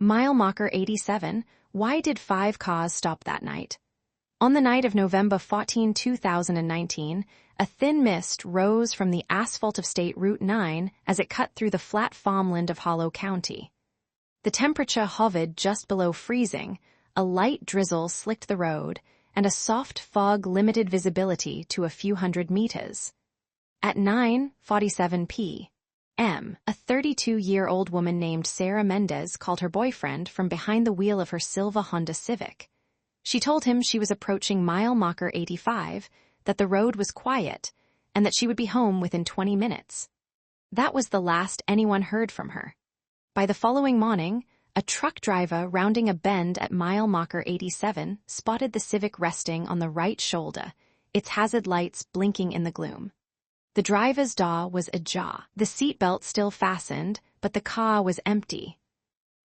Milemarker 87, why did 5 cars stop that night? On the night of November 14, 2019, a thin mist rose from the asphalt of State Route 9 as it cut through the flat farmland of Hollow County. The temperature hovered just below freezing, a light drizzle slicked the road, and a soft fog limited visibility to a few hundred meters. At 9:47 p.m., a 32-year-old woman named Sarah Mendez called her boyfriend from behind the wheel of her silver Honda Civic. She told him she was approaching mile marker 85, that the road was quiet, and that she would be home within 20 minutes. That was the last anyone heard from her. By the following morning, a truck driver rounding a bend at mile marker 87 spotted the Civic resting on the right shoulder, its hazard lights blinking in the gloom. The driver's door was ajar, the seatbelt still fastened, but the car was empty.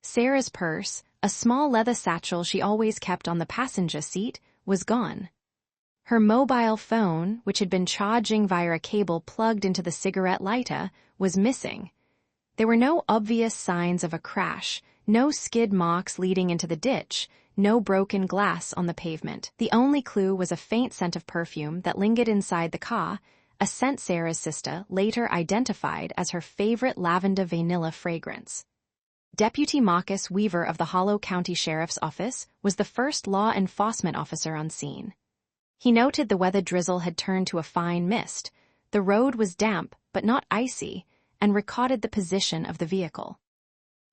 Sarah's purse, a small leather satchel she always kept on the passenger seat, was gone. Her mobile phone, which had been charging via a cable plugged into the cigarette lighter, was missing. There were no obvious signs of a crash, no skid marks leading into the ditch, no broken glass on the pavement. The only clue was a faint scent of perfume that lingered inside the car, a scent Sarah's sister later identified as her favorite lavender vanilla fragrance. Deputy Marcus Weaver of the Hollow County Sheriff's Office was the first law enforcement officer on scene. He noted the weather drizzle had turned to a fine mist, the road was damp but not icy, and recorded the position of the vehicle.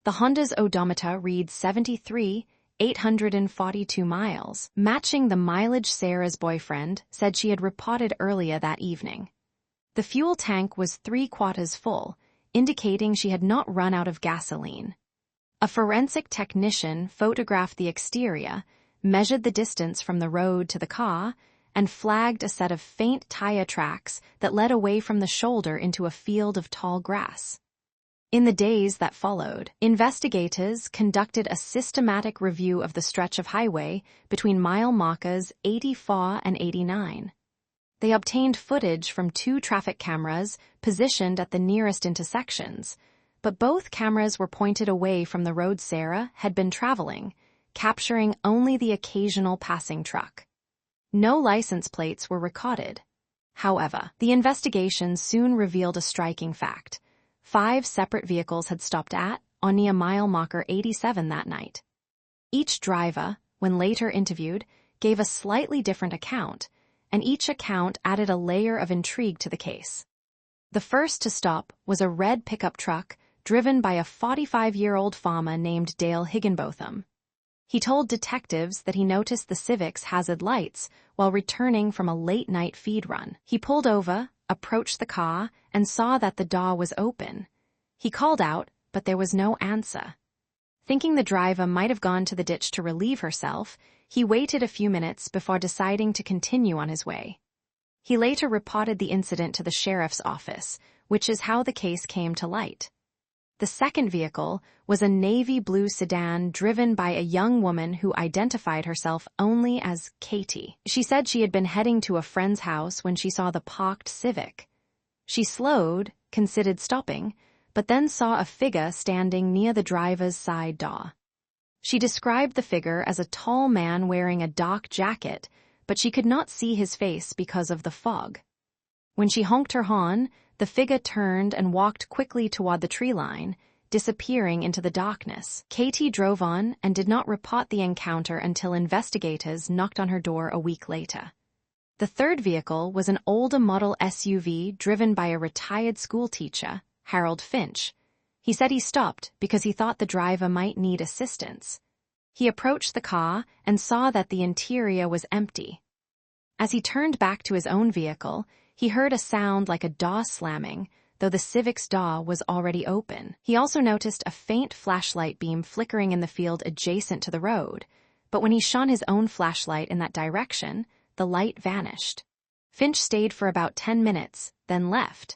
The Honda's odometer reads 73,842 miles, matching the mileage Sarah's boyfriend said she had reported earlier that evening. The fuel tank was 3/4 full, indicating she had not run out of gasoline. A forensic technician photographed the exterior, measured the distance from the road to the car, and flagged a set of faint tire tracks that led away from the shoulder into a field of tall grass. In the days that followed, investigators conducted a systematic review of the stretch of highway between mile markers 84 and 89. They obtained footage from 2 traffic cameras positioned at the nearest intersections, but both cameras were pointed away from the road Sarah had been traveling, capturing only the occasional passing truck. No license plates were recorded. However, the investigation soon revealed a striking fact. 5 separate vehicles had stopped at or near mile marker 87 that night. Each driver, when later interviewed, gave a slightly different account, and each account added a layer of intrigue to the case. The first to stop was a red pickup truck driven by a 45-year-old farmer named Dale Higginbotham. He told detectives that he noticed the Civic's hazard lights while returning from a late-night feed run. He pulled over, approached the car, and saw that the door was open. He called out, but there was no answer. Thinking the driver might have gone to the ditch to relieve herself, he waited a few minutes before deciding to continue on his way. He later reported the incident to the sheriff's office, which is how the case came to light. The second vehicle was a navy blue sedan driven by a young woman who identified herself only as Katie. She said she had been heading to a friend's house when she saw the parked Civic. She slowed, considered stopping, but then saw a figure standing near the driver's side door. She described the figure as a tall man wearing a dark jacket, but she could not see his face because of the fog. When she honked her horn, the figure turned and walked quickly toward the tree line, disappearing into the darkness. Katie drove on and did not report the encounter until investigators knocked on her door a week later. The third vehicle was an older model SUV driven by a retired schoolteacher, Harold Finch. He said he stopped because he thought the driver might need assistance. He approached the car and saw that the interior was empty. As he turned back to his own vehicle, he heard a sound like a door slamming, though the Civic's door was already open. He also noticed a faint flashlight beam flickering in the field adjacent to the road, but when he shone his own flashlight in that direction, the light vanished. Finch stayed for about 10 minutes, then left.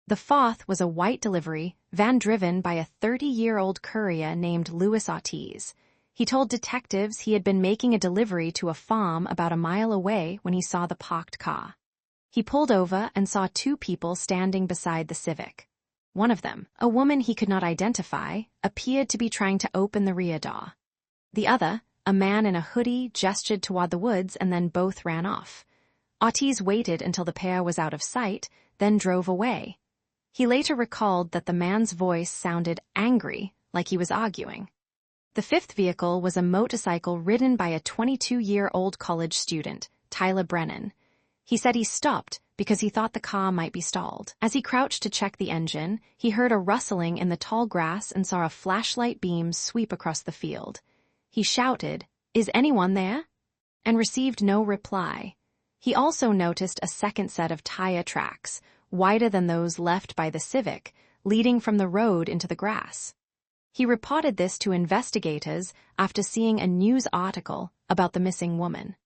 The fourth was a white delivery van driven by a 30-year-old courier named Louis Ortiz. He told detectives he had been making a delivery to a farm about a mile away when he saw the parked car. He pulled over and saw 2 people standing beside the Civic. One of them, a woman he could not identify, appeared to be trying to open the rear door. The other, a man in a hoodie, gestured toward the woods and then both ran off. Ortiz waited until the pair was out of sight, then drove away. He later recalled that the man's voice sounded angry, like he was arguing. The fifth vehicle was a motorcycle ridden by a 22-year-old college student, Tyler Brennan. He said he stopped because he thought the car might be stalled. As he crouched to check the engine, he heard a rustling in the tall grass and saw a flashlight beam sweep across the field. He shouted, "Is anyone there?" and received no reply. He also noticed a second set of tire tracks, wider than those left by the Civic, leading from the road into the grass. He reported this to investigators after seeing a news article about the missing woman.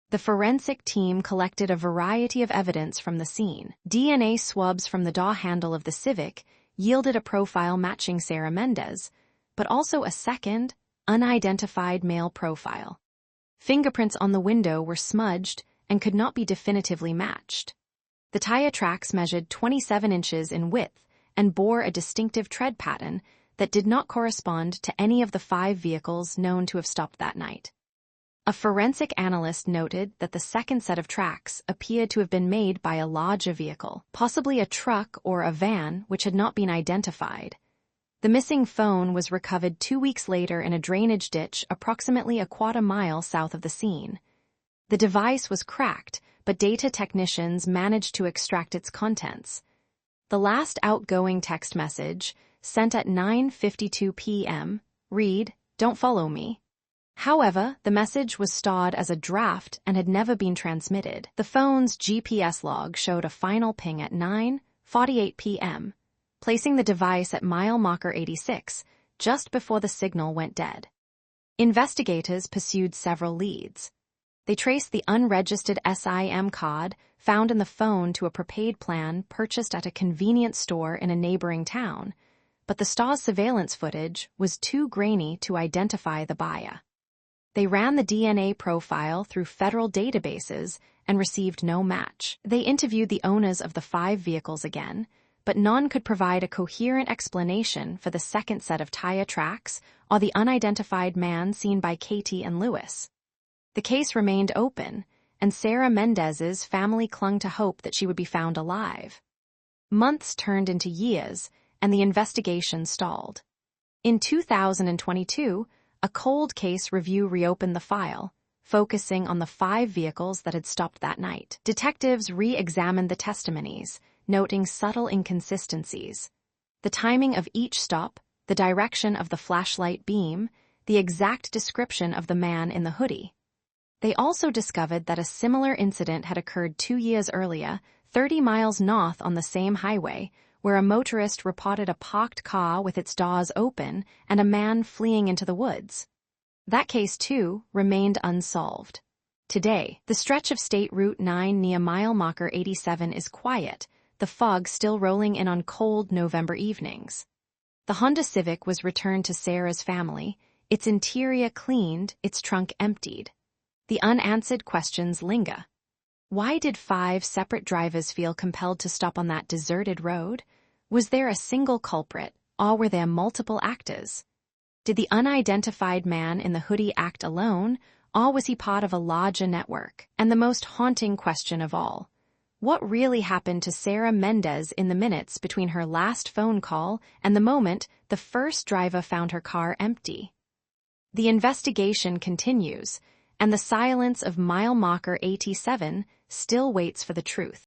The forensic team collected a variety of evidence from the scene. DNA swabs from the door handle of the Civic yielded a profile matching Sarah Mendez, but also a second, unidentified male profile. Fingerprints on the window were smudged and could not be definitively matched. The tire tracks measured 27 inches in width and bore a distinctive tread pattern that did not correspond to any of the 5 vehicles known to have stopped that night. A forensic analyst noted that the second set of tracks appeared to have been made by a larger vehicle, possibly a truck or a van which had not been identified. The missing phone was recovered 2 weeks later in a drainage ditch approximately a quarter mile south of the scene. The device was cracked, but data technicians managed to extract its contents. The last outgoing text message, sent at 9:52 p.m., read, "Don't follow me." However, the message was stored as a draft and had never been transmitted. The phone's GPS log showed a final ping at 9:48 p.m., placing the device at mile marker 86, just before the signal went dead. Investigators pursued several leads. They traced the unregistered SIM card found in the phone to a prepaid plan purchased at a convenience store in a neighboring town, but the star's surveillance footage was too grainy to identify the buyer. They ran the DNA profile through federal databases and received no match. They interviewed the owners of the 5 vehicles again, but none could provide a coherent explanation for the second set of tire tracks or the unidentified man seen by Katie and Lewis. The case remained open, and Sarah Mendez's family clung to hope that she would be found alive. Months turned into years, and the investigation stalled. In 2022, a cold case review reopened the file, focusing on the 5 vehicles that had stopped that night. Detectives re-examined the testimonies, noting subtle inconsistencies. The timing of each stop, the direction of the flashlight beam, the exact description of the man in the hoodie. They also discovered that a similar incident had occurred 2 years earlier, 30 miles north on the same highway, where a motorist reported a parked car with its doors open and a man fleeing into the woods. That case, too, remained unsolved. Today, the stretch of State Route 9 near mile marker 87 is quiet, the fog still rolling in on cold November evenings. The Honda Civic was returned to Sarah's family, its interior cleaned, its trunk emptied. The unanswered questions linger. Why did 5 separate drivers feel compelled to stop on that deserted road? Was there a single culprit, or were there multiple actors? Did the unidentified man in the hoodie act alone, or was he part of a larger network? And the most haunting question of all, what really happened to Sarah Mendez in the minutes between her last phone call and the moment the first driver found her car empty? The investigation continues, and the silence of mile marker 87 still waits for the truth.